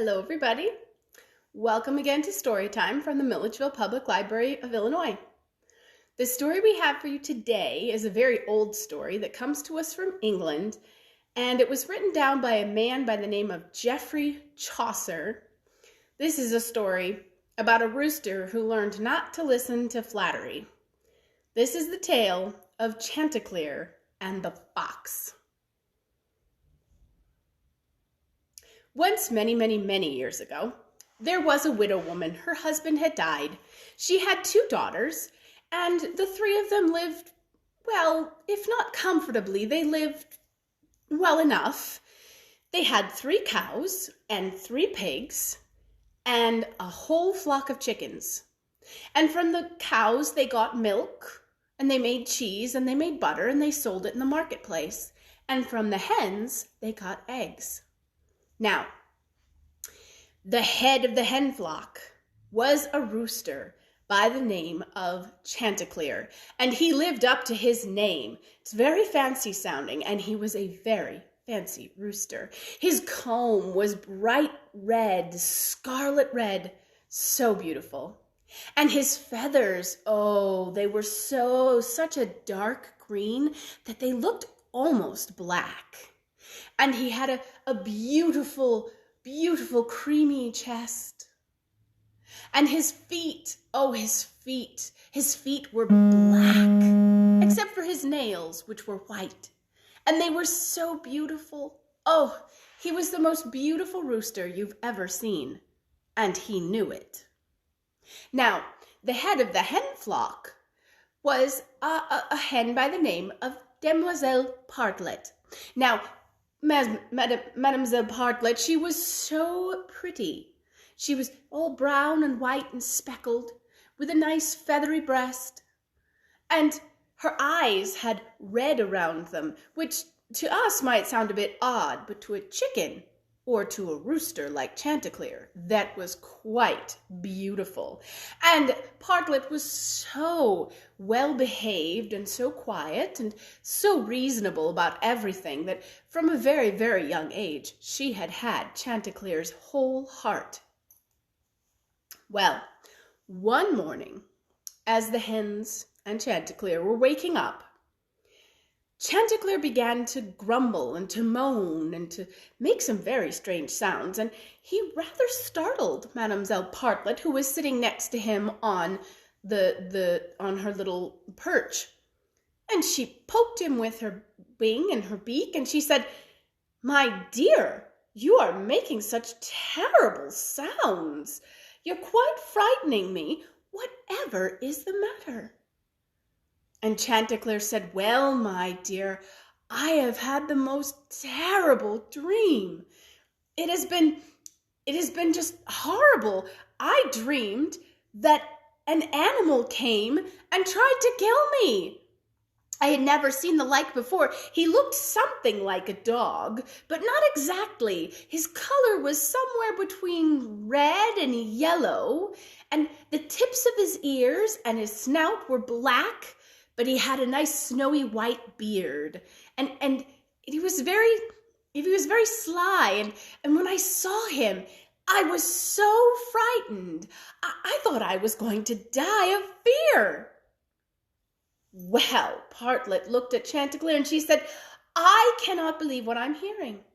Hello, everybody. Welcome again to Storytime from the Milledgeville Public Library of Illinois. The story we have for you today is a very old story that comes to us from England, and it was written down by a man by the name of Geoffrey Chaucer. This is a story about a rooster who learned not to listen to flattery. This is the tale of Chanticleer and the Fox. Once, many years ago, there was a widow woman. Her husband had died. She had 2 daughters, and the 3 of them lived, well, if not comfortably, they lived well enough. They had 3 cows and 3 pigs and a whole flock of chickens. And from the cows, they got milk, and they made cheese, and they made butter, and they sold it in the marketplace. And from the hens, they got eggs. Now, the head of the hen flock was a rooster by the name of Chanticleer, and he lived up to his name. It's very fancy sounding, and he was a very fancy rooster. His comb was bright red, scarlet red, so beautiful. And his feathers, they were such a dark green that they looked almost black. And he had a beautiful creamy chest. And his feet were black, except for his nails, which were white. And they were so beautiful. Oh, he was the most beautiful rooster you've ever seen. And he knew it. Now, the head of the hen flock was a hen by the name of Demoiselle Partlet. Now, Mademoiselle Partlet, she was so pretty. She was all brown and white and speckled, with a nice feathery breast. And her eyes had red around them, which to us might sound a bit odd, but to a chicken or to a rooster like Chanticleer, that was quite beautiful. And Partlet was so well-behaved and so quiet and so reasonable about everything that from a very young age, she had Chanticleer's whole heart. Well, one morning, as the hens and Chanticleer were waking up, Chanticleer began to grumble and to moan and to make some very strange sounds, and he rather startled Mademoiselle Partlet, who was sitting next to him on on her little perch. And she poked him with her wing and her beak, and she said, "My dear, you are making such terrible sounds. You're quite frightening me. Whatever is the matter?" And Chanticleer said, "Well, my dear, I have had the most terrible dream. It has been just horrible. I dreamed that an animal came and tried to kill me. I had never seen the like before. He looked something like a dog, but not exactly. His color was somewhere between red and yellow, and the tips of his ears and his snout were black, but he had a nice snowy white beard, and he was very sly, and when I saw him, I was so frightened. I thought I was going to die of fear." Well, Partlet looked at Chanticleer and she said, "I cannot believe what I'm hearing.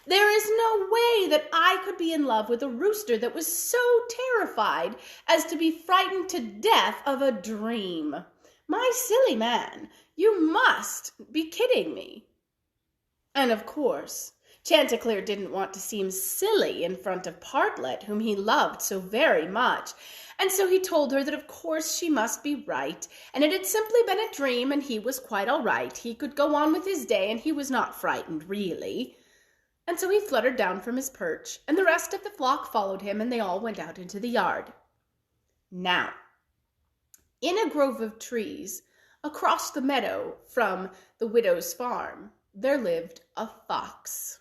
There is no way that I could be in love with a rooster that was so terrified as to be frightened to death of a dream. My silly man, you must be kidding me." And of course, Chanticleer didn't want to seem silly in front of Partlet, whom he loved so very much. And so he told her that of course she must be right, and it had simply been a dream, and he was quite all right. He could go on with his day, and he was not frightened, really. And so he fluttered down from his perch, and the rest of the flock followed him, and they all went out into the yard. Now, in a grove of trees, across the meadow from the widow's farm, there lived a fox.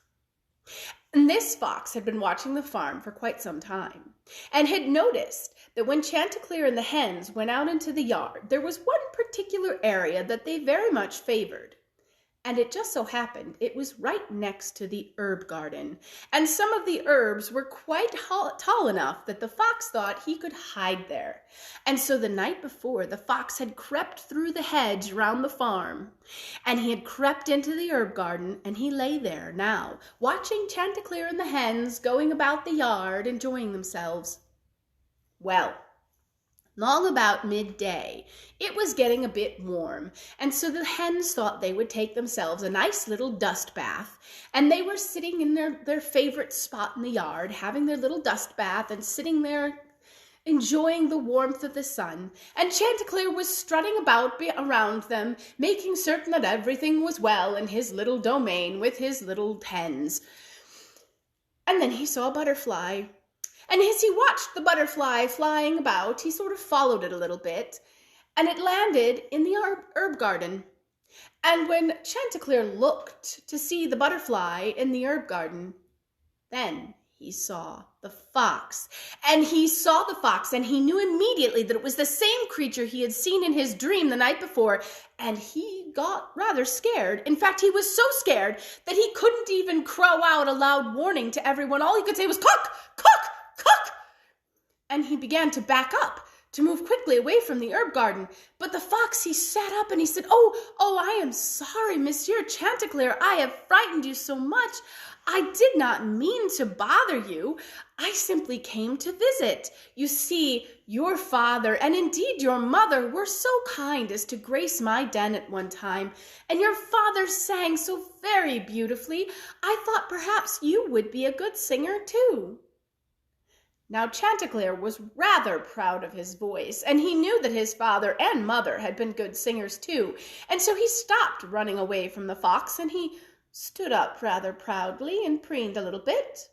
And this fox had been watching the farm for quite some time, and had noticed that when Chanticleer and the hens went out into the yard, there was one particular area that they very much favored, And it just so happened it was right next to the herb garden. And some of the herbs were quite tall enough that the fox thought he could hide there. And so the night before, the fox had crept through the hedge round the farm. And he had crept into the herb garden, and he lay there now, watching Chanticleer and the hens going about the yard, enjoying themselves. Well, long about midday, it was getting a bit warm, and so the hens thought they would take themselves a nice little dust bath, and they were sitting in their favorite spot in the yard, having their little dust bath and sitting there enjoying the warmth of the sun, and Chanticleer was strutting about around them, making certain that everything was well in his little domain with his little hens. And then he saw a butterfly. And as he watched the butterfly flying about, he sort of followed it a little bit, and it landed in the herb garden. And when Chanticleer looked to see the butterfly in the herb garden, then he saw the fox. And he saw the fox, and he knew immediately that it was the same creature he had seen in his dream the night before, and he got rather scared. In fact, he was so scared that he couldn't even crow out a loud warning to everyone. All he could say was, "Cock! Cock! Cock!" And he began to back up, to move quickly away from the herb garden. But the fox, he sat up and he said, Oh, I am sorry, Monsieur Chanticleer. I have frightened you so much. I did not mean to bother you. I simply came to visit. You see, your father and indeed your mother were so kind as to grace my den at one time, and your father sang so very beautifully, I thought perhaps you would be a good singer too. Now Chanticleer was rather proud of his voice, and he knew that his father and mother had been good singers too, and so he stopped running away from the fox, and he stood up rather proudly and preened a little bit.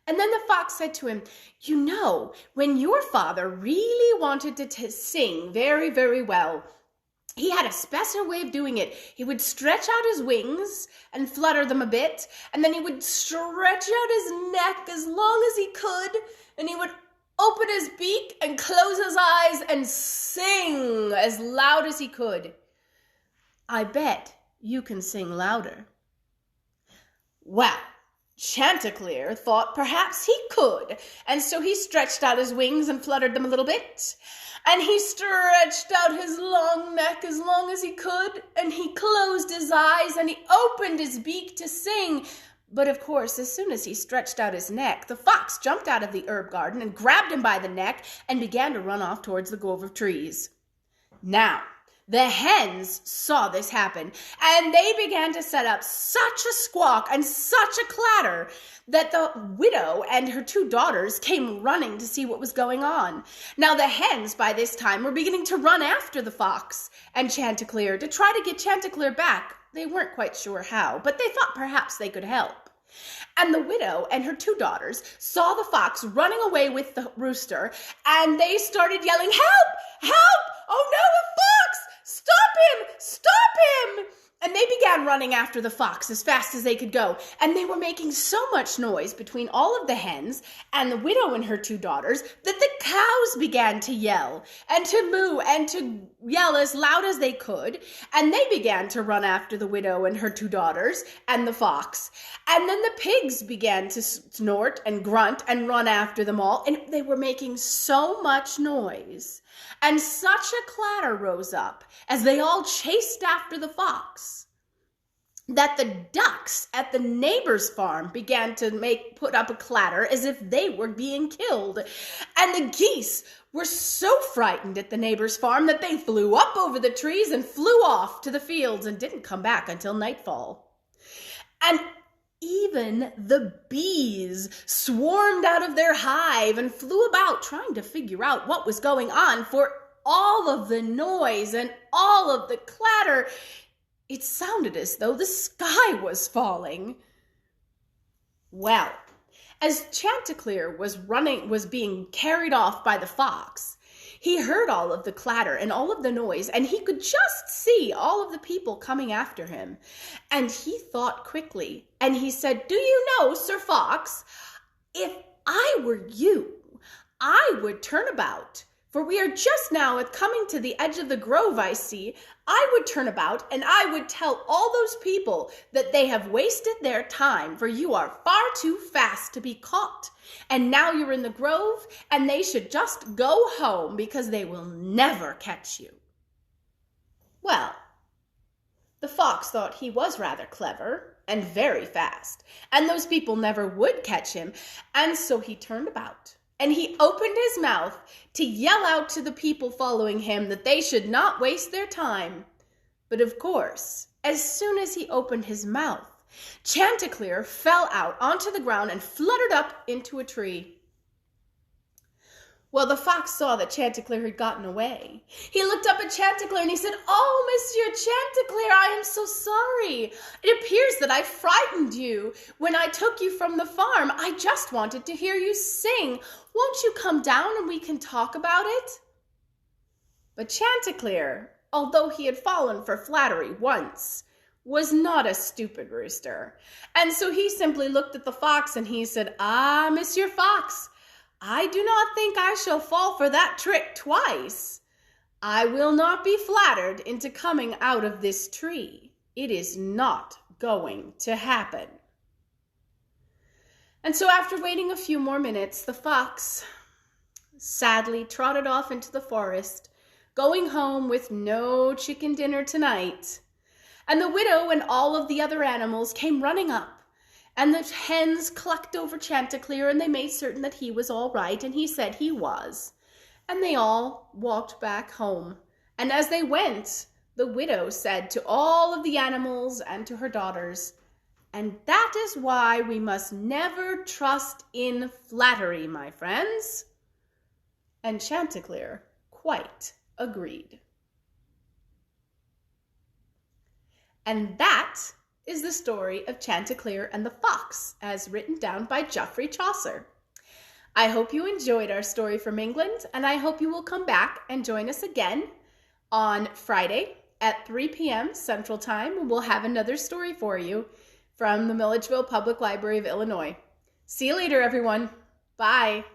And then the fox said to him, "You know, when your father really wanted to sing very, very well, he had a special way of doing it. He would stretch out his wings and flutter them a bit, and then he would stretch out his neck as long as he could, and he would open his beak and close his eyes and sing as loud as he could. I bet you can sing louder." Well, Chanticleer thought perhaps he could, and so he stretched out his wings and fluttered them a little bit, and he stretched out his long neck as long as he could, and he closed his eyes, and he opened his beak to sing. But of course, as soon as he stretched out his neck, the fox jumped out of the herb garden and grabbed him by the neck and began to run off towards the grove of trees. Now, the hens saw this happen, and they began to set up such a squawk and such a clatter that the widow and her 2 daughters came running to see what was going on. Now the hens by this time were beginning to run after the fox and Chanticleer to try to get Chanticleer back. They weren't quite sure how, but they thought perhaps they could help. And the widow and her 2 daughters saw the fox running away with the rooster, and they started yelling, "Help! Help! Oh no, a fox! Stop him! Stop him!" And they began running after the fox as fast as they could go. And they were making so much noise between all of the hens and the widow and her 2 daughters that the cows began to yell and to moo and to yell as loud as they could. And they began to run after the widow and her 2 daughters and the fox. And then the pigs began to snort and grunt and run after them all. And they were making so much noise. And such a clatter rose up as they all chased after the fox that the ducks at the neighbor's farm began to put up a clatter as if they were being killed. And the geese were so frightened at the neighbor's farm that they flew up over the trees and flew off to the fields and didn't come back until nightfall. And even the bees swarmed out of their hive and flew about trying to figure out what was going on, for all of the noise and all of the clatter, it sounded as though the sky was falling. Well, as Chanticleer was being carried off by the fox, he heard all of the clatter and all of the noise, and he could just see all of the people coming after him. And he thought quickly, and he said, "Do you know, Sir Fox, if I were you, I would turn about, for we are just now coming to the edge of the grove, I see. I would turn about and I would tell all those people that they have wasted their time, for you are far too fast to be caught. And now you're in the grove, and they should just go home because they will never catch you. Well, the fox thought he was rather clever and very fast, and those people never would catch him, and so he turned about. And he opened his mouth to yell out to the people following him that they should not waste their time. But of course, as soon as he opened his mouth, Chanticleer fell out onto the ground and fluttered up into a tree. Well, the fox saw that Chanticleer had gotten away. He looked up at Chanticleer and he said, "Oh, Monsieur Chanticleer, I am so sorry. It appears that I frightened you when I took you from the farm. I just wanted to hear you sing. Won't you come down and we can talk about it?" But Chanticleer, although he had fallen for flattery once, was not a stupid rooster. And so he simply looked at the fox and he said, "Ah, Monsieur Fox, I do not think I shall fall for that trick twice. I will not be flattered into coming out of this tree. It is not going to happen." And so after waiting a few more minutes, the fox sadly trotted off into the forest, going home with no chicken dinner tonight. And the widow and all of the other animals came running up. And the hens clucked over Chanticleer, and they made certain that he was all right, and he said he was. And they all walked back home. And as they went, the widow said to all of the animals and to her daughters, "And that is why we must never trust in flattery, my friends." And Chanticleer quite agreed. And that is the story of Chanticleer and the Fox, as written down by Geoffrey Chaucer. I hope you enjoyed our story from England, and I hope you will come back and join us again on Friday at 3 p.m. Central Time. We'll have another story for you from the Milledgeville Public Library of Illinois. See you later, everyone. Bye.